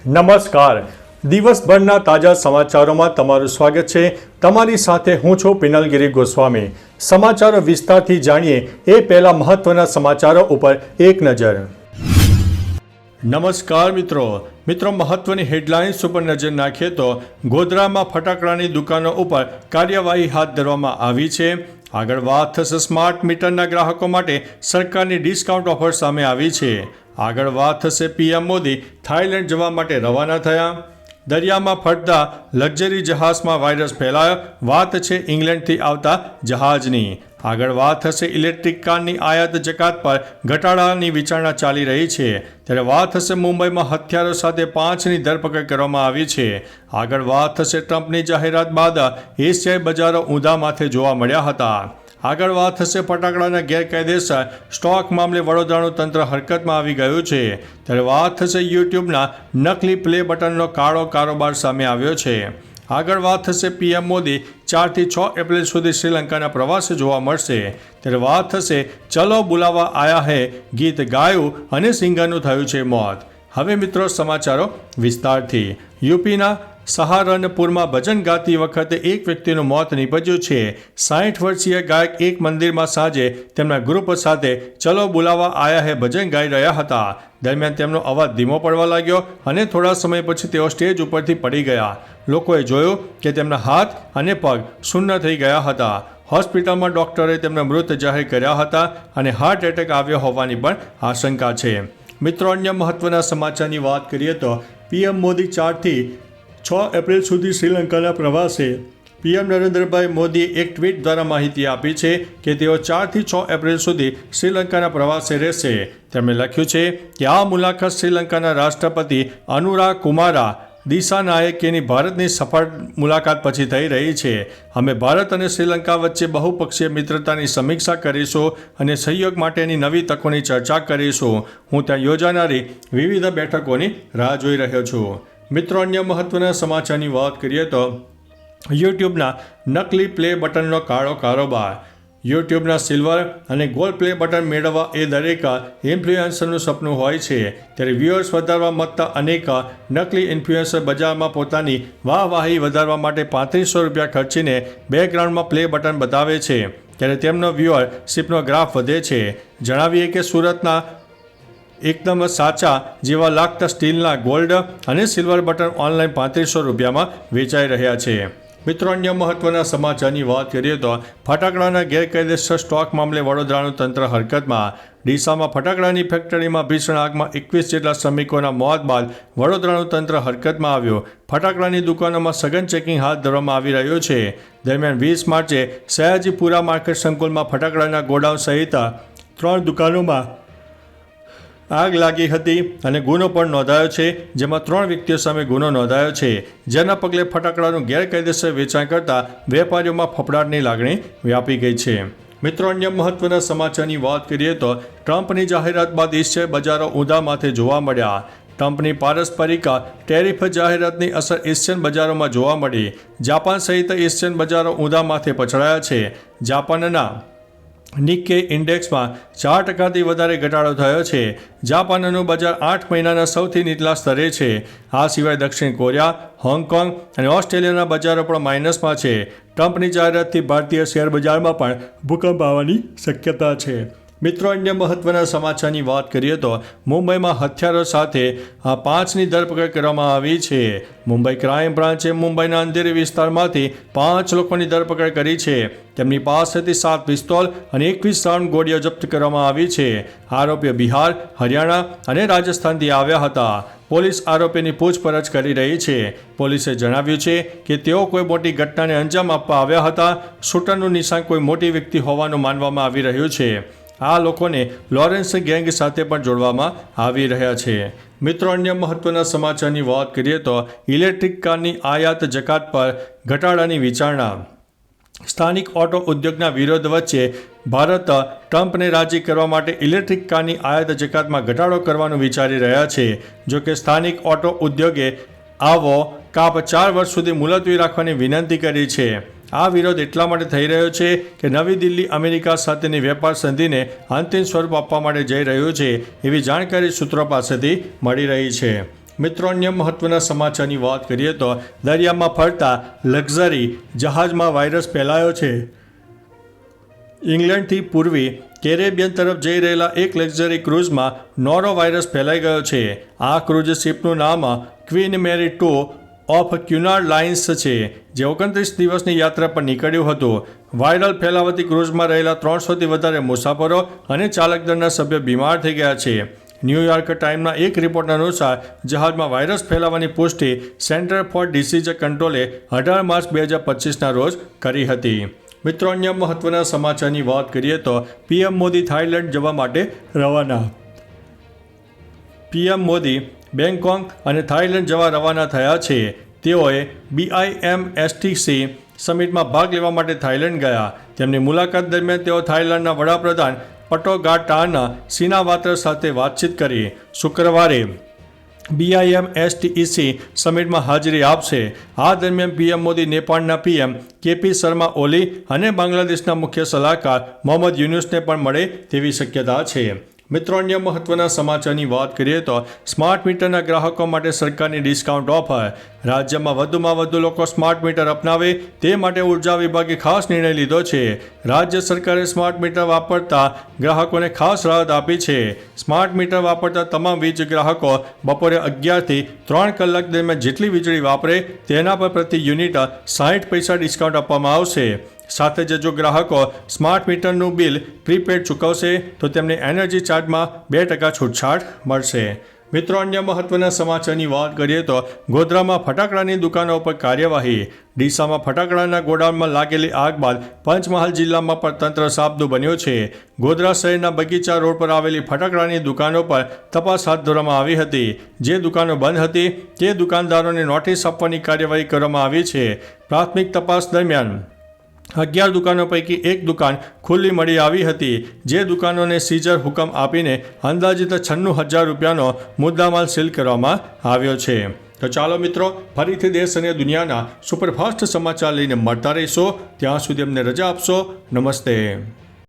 નમસ્કાર. દિવસભરના તાજા સમાચારોમાં તમારું સ્વાગત છે. તમારી સાથે હું છું પિનલગીરી ગોસ્વામી. સમાચારો વિસ્તારથી જાણીએ એ પહેલા મહત્વના સમાચારો ઉપર એક નજર. નમસ્કાર મિત્રો. મહત્વની હેડલાઇન્સ ઉપર નજર નાખીએ તો ગોધરામાં ફટાકડાની દુકાનો ઉપર કાર્યવાહી હાથ ધરવામાં આવી છે. આગળ વાત થશે સ્માર્ટ મીટરના ગ્રાહકો માટે સરકારની ડિસ્કાઉન્ટ ઓફર સામે આવી છે. આગળ વાત થશે પીએમ મોદી થાઇલેન્ડ જવા માટે રવાના થયા. દરિયામાં ફરતા લક્ઝરી જહાજમાં વાયરસ ફેલાયો. વાત છે ઇંગ્લેન્ડથી આવતા જહાજની. આગળ વાત થશે ઇલેક્ટ્રિક કારની આયાત જકાત પર ઘટાડાની વિચારણા ચાલી રહી છે. ત્યારે વાત થશે મુંબઈમાં હથિયારો સાથે 5ની ધરપકડ કરવામાં આવી છે. આગળ વાત થશે ટ્રમ્પની જાહેરાત બાદ એશિયાઈ બજારો ઊંધા માથે જોવા મળ્યા હતા. આગળ વાત થશે ફટાકડાના ગેરકાયદેસર સ્ટોક મામલે વડોદરાનું તંત્ર હરકતમાં આવી ગયું છે. ત્યારે વાત થશે યુટ્યુબના નકલી પ્લે બટનનો કાળો કારોબાર સામે આવ્યો છે. આગળ વાત થશે પીએમ મોદી 4 થી 6 એપ્રિલ સુધી શ્રીલંકાના પ્રવાસે જોવા મળશે. ત્યારે વાત થશે ચલો બુલાવા આયા હે ગીત ગાયું અને સિંગરનું થયું છે મોત. હવે મિત્રો સમાચારો વિસ્તારથી. યુપીના સહારનપુરમાં ભજન ગાતી વખતે એક વ્યક્તિનું મોત નીપજ્યું છે. 60 વર્ષીય ગાયક એક મંદિરમાં સાંજે તેમના ગ્રુપ સાથે ચલો બુલાવા આયા હે ભજન ગાઈ રહ્યા હતા. દરમિયાન તેમનો અવાજ ધીમો પડવા લાગ્યો અને થોડા સમય પછી તેઓ સ્ટેજ ઉપરથી પડી ગયા. લોકોએ જોયું કે તેમના હાથ અને પગ શૂન્ય થઈ ગયા હતા. હોસ્પિટલમાં ડોક્ટરે તેમને મૃત જાહેર કર્યા હતા અને હાર્ટ એટેક આવ્યો હોવાની પણ આશંકા છે. મિત્રો, અન્ય મહત્વના સમાચારની વાત કરીએ તો પીએમ મોદી 4 થી 6 એપ્રિલ સુધી શ્રીલંકાના પ્રવાસે. પીએમ નરેન્દ્રભાઈ મોદીએ એક ટ્વીટ દ્વારા માહિતી આપી છે કે તેઓ 4 થી 6 એપ્રિલ સુધી શ્રીલંકાના પ્રવાસે રહેશે. તેમણે લખ્યું છે કે આ મુલાકાત શ્રીલંકાના રાષ્ટ્રપતિ અનુરાગ કુમારા દિસાનાયકેની ભારતની સફળ મુલાકાત પછી થઈ રહી છે. અમે ભારત અને શ્રીલંકા વચ્ચે બહુપક્ષીય મિત્રતાની સમીક્ષા કરીશું અને સહયોગ માટેની નવી તકોની ચર્ચા કરીશું. હું ત્યાં યોજાનારી વિવિધ બેઠકોની રાહ જોઈ રહ્યો છું. મિત્રો, અન્ય મહત્વના સમાચારની વાત કરીએ તો યુટ્યુબના નકલી પ્લે બટનનો કાળો કારોબાર. યુટ્યુબના સિલ્વર અને ગોલ્ડ પ્લે બટન મેળવવા એ દરેક ઇન્ફ્લુએન્સરનું સપનું હોય છે. ત્યારે વ્યુઅર્સ વધારવા માંગતા અનેક નકલી ઇન્ફ્લુએન્સર બજારમાં પોતાની વાહવાહી વધારવા માટે ₹3500 ખર્ચીને બેકગ્રાઉન્ડમાં પ્લે બટન બતાવે છે. ત્યારે તેમનો વ્યુઅરશિપનો ગ્રાફ વધે છે. જણાવીએ કે સુરતના એકદમ સાચા જેવા લાગતા સ્ટીલના ગોલ્ડ અને સિલ્વર બટન ઓનલાઈન ₹3500માં વેચાઈ રહ્યા છે. મિત્રો, અન્ય મહત્વના સમાચારની વાત કરીએ તો ફટાકડાના ગેરકાયદેસર સ્ટોક મામલે વડોદરાનું તંત્ર હરકતમાં. ડીસામાં ફટાકડાની ફેક્ટરીમાં ભીષણ આગમાં 21 જેટલા શ્રમિકોના મોત બાદ વડોદરાનું તંત્ર હરકતમાં આવ્યું. ફટાકડાની દુકાનોમાં સઘન ચેકિંગ હાથ ધરવામાં આવી રહ્યું છે. દરમિયાન 20 માર્ચે સયાજીપુરા માર્કેટ સંકુલમાં ફટાકડાના ગોડાઉન સહિત 3 દુકાનોમાં આગ લાગી હતી અને ગુનો પણ નોંધાયો છે, જેમાં 3 વ્યક્તિઓ સામે ગુનો નોંધાયો છે. જેના પગલે ફટાકડાનું ગેરકાયદેસર વેચાણ કરતા વેપારીઓમાં ફફડાટની લાગણી વ્યાપી ગઈ છે. મિત્રો, અન્ય મહત્વના સમાચારની વાત કરીએ તો ટ્રમ્પની જાહેરાત બાદ એશિયાઈ બજારો ઊંધા માથે જોવા મળ્યા. ટ્રમ્પની પારસ્પરિક ટેરિફ જાહેરાતની અસર એશિયન બજારોમાં જોવા મળી. જાપાન સહિત એશિયન બજારો ઊંધા માથે પછડાયા છે. જાપાનના નિક્કે ઇન્ડેક્સમાં 4%થી વધારે ઘટાડો થયો છે. જાપાનનું બજાર 8 મહિનાના સૌથી નીચલા સ્તરે છે. આ સિવાય દક્ષિણ કોરિયા, હોંગકોંગ અને ઓસ્ટ્રેલિયાના બજારો પણ માઇનસમાં છે. ટ્રમ્પની જાહેરાતથી ભારતીય શેર બજારમાં પણ ભૂકંપ આવવાની શક્યતા છે. મિત્રો, અન્ય મહત્વના સમાચારની વાત કરીએ તો મુંબઈમાં હથિયારો સાથે 5ની ધરપકડ કરવામાં આવી છે. મુંબઈ ક્રાઇમ બ્રાન્ચે મુંબઈના અંધેરી વિસ્તારમાંથી 5 લોકોની ધરપકડ કરી છે. તેમની પાસેથી 7 પિસ્તોલ અને 21 રાઉન્ડ ગોળીઓ જપ્ત કરવામાં આવી છે. આરોપીઓ બિહાર, હરિયાણા અને રાજસ્થાનથી આવ્યા હતા. પોલીસ આરોપીની પૂછપરછ કરી રહી છે. પોલીસે જણાવ્યું છે કે તેઓ કોઈ મોટી ઘટનાને અંજામ આપવા આવ્યા હતા. શૂટરનું નિશાન કોઈ મોટી વ્યક્તિ હોવાનું માનવામાં આવી રહ્યું છે. આ લોકોને લોરેન્સ ગેંગ સાથે પણ જોડવામાં આવી રહ્યા છે. મિત્રો, અન્ય મહત્વના સમાચારની વાત કરીએ તો ઇલેક્ટ્રિક કારની આયાત જકાત પર ઘટાડાની વિચારણા. સ્થાનિક ઓટો ઉદ્યોગના વિરોધ વચ્ચે ભારત ટ્રમ્પને રાજી કરવા માટે ઇલેક્ટ્રિક કારની આયાત જકાતમાં ઘટાડો કરવાનું વિચારી રહ્યા છે. જોકે સ્થાનિક ઓટો ઉદ્યોગે આવો કાપ 4 વર્ષ સુધી મુલતવી રાખવાની વિનંતી કરી છે. આ વિરોધ એટલા માટે થઈ રહ્યો છે કે નવી દિલ્હી અમેરિકા સાથેની વેપાર સંધિને અંતિમ સ્વરૂપ આપવા માટે જઈ રહ્યું છે એવી જાણકારી સૂત્રો પાસેથી મળી રહી છે. મિત્રો અન્ય મહત્વના સમાચારની વાત કરીએ તો દરિયામાં ફરતા લક્ઝરી જહાજમાં વાયરસ ફેલાયો છે. ઇંગ્લેન્ડથી પૂર્વી કેરેબિયન તરફ જઈ રહેલા એક લક્ઝરી ક્રૂઝમાં નોરો વાયરસ ફેલાઈ ગયો છે. આ ક્રૂઝ શિપનું નામ ક્વીન મેરી 2 ઓફ ક્યુનાર્ડ લાઇન્સ છે, જે 29 દિવસની યાત્રા પર નીકળ્યું હતું. વાયરલ ફેલાવાથી ક્રૂઝમાં રહેલા 300થી વધારે મુસાફરો અને ચાલક દળના સભ્યો બીમાર થઈ ગયા છે. ન્યૂયોર્ક ટાઈમના એક રિપોર્ટ અનુસાર જહાજમાં વાયરસ ફેલાવાની પુષ્ટિ સેન્ટર ફોર ડિસીઝ કંટ્રોલે 18 માર્ચ 2025ના રોજ કરી હતી. મિત્રો અન્ય મહત્વના સમાચારની વાત કરીએ તો પીએમ મોદી થાઇલેન્ડ જવા માટે રવાના. પીએમ મોદી બેંગકોક અને થાઇલેન્ડ જવા રવાના થયા છે. તેઓએ BIMSTC સમિટમાં ભાગ લેવા માટે થાઇલેન્ડ ગયા. તેમની મુલાકાત દરમિયાન તેઓ થાઇલેન્ડના વડાપ્રધાન પટોગાટાન સિનાવાત્ર સાથે વાતચીત કરી. શુક્રવારે BIMSTEC સમિટમાં હાજરી આપશે. આ દરમિયાન પીએમ મોદી નેપાળના પીએમ KP શર્મા ઓલી અને બાંગ્લાદેશના મુખ્ય સલાહકાર મોહમ્મદ યુનુસને પણ મળે તેવી શક્યતા છે. મિત્રો અન્ય મહત્વના સમાચારની વાત કરીએ તો સ્માર્ટ મીટરના ગ્રાહકો માટે સરકારની ડિસ્કાઉન્ટ ઓફર. રાજ્યમાં વધુમાં વધુ લોકો સ્માર્ટ મીટર અપનાવે તે માટે ઉર્જા વિભાગે ખાસ નિર્ણય લીધો છે. રાજ્ય સરકારે સ્માર્ટ મીટર વાપરતા ગ્રાહકોને ખાસ રાહત આપી છે. સ્માર્ટ મીટર વાપરતા તમામ વીજ ગ્રાહકો બપોરે 11થી 3 કલાક દરમિયાન જેટલી વીજળી વાપરે તેના પર પ્રતિ યુનિટ 60 પૈસા ડિસ્કાઉન્ટ આપવામાં આવશે. સાથે જ જો ગ્રાહકો સ્માર્ટ મીટરનું બિલ પ્રીપેડ ચૂકવશે તો તેમને એનર્જી ચાર્જમાં 2% છૂટછાટ મળશે. મિત્રો અન્ય મહત્વના સમાચારની વાત કરીએ તો ગોધરામાં ફટાકડાની દુકાનો પર કાર્યવાહી. ડીસામાં ફટાકડાના ગોડાઉનમાં લાગેલી આગ બાદ પંચમહાલ જિલ્લામાં પણ તંત્ર સાબદું બન્યું છે. ગોધરા શહેરના બગીચા રોડ પર આવેલી ફટાકડાની દુકાનો પર તપાસ હાથ ધરવામાં આવી હતી. જે દુકાનો બંધ હતી તે દુકાનદારોને નોટિસ આપવાની કાર્યવાહી કરવામાં આવી છે. પ્રાથમિક તપાસ દરમિયાન 11 દુકાનો પૈકી એક દુકાન ખુલ્લી મળી આવી હતી. જે દુકાનોને સીઝર હુકમ આપીને અંદાજિત 96,000 રૂપિયાનો મુદ્દામાલ સીલ કરવામાં આવ્યો છે. તો ચાલો મિત્રો, ફરીથી દેશ અને દુનિયાના સુપરફાસ્ટ સમાચાર લઈને મળતા રહીશો. ત્યાં સુધી અમને રજા આપશો. નમસ્તે.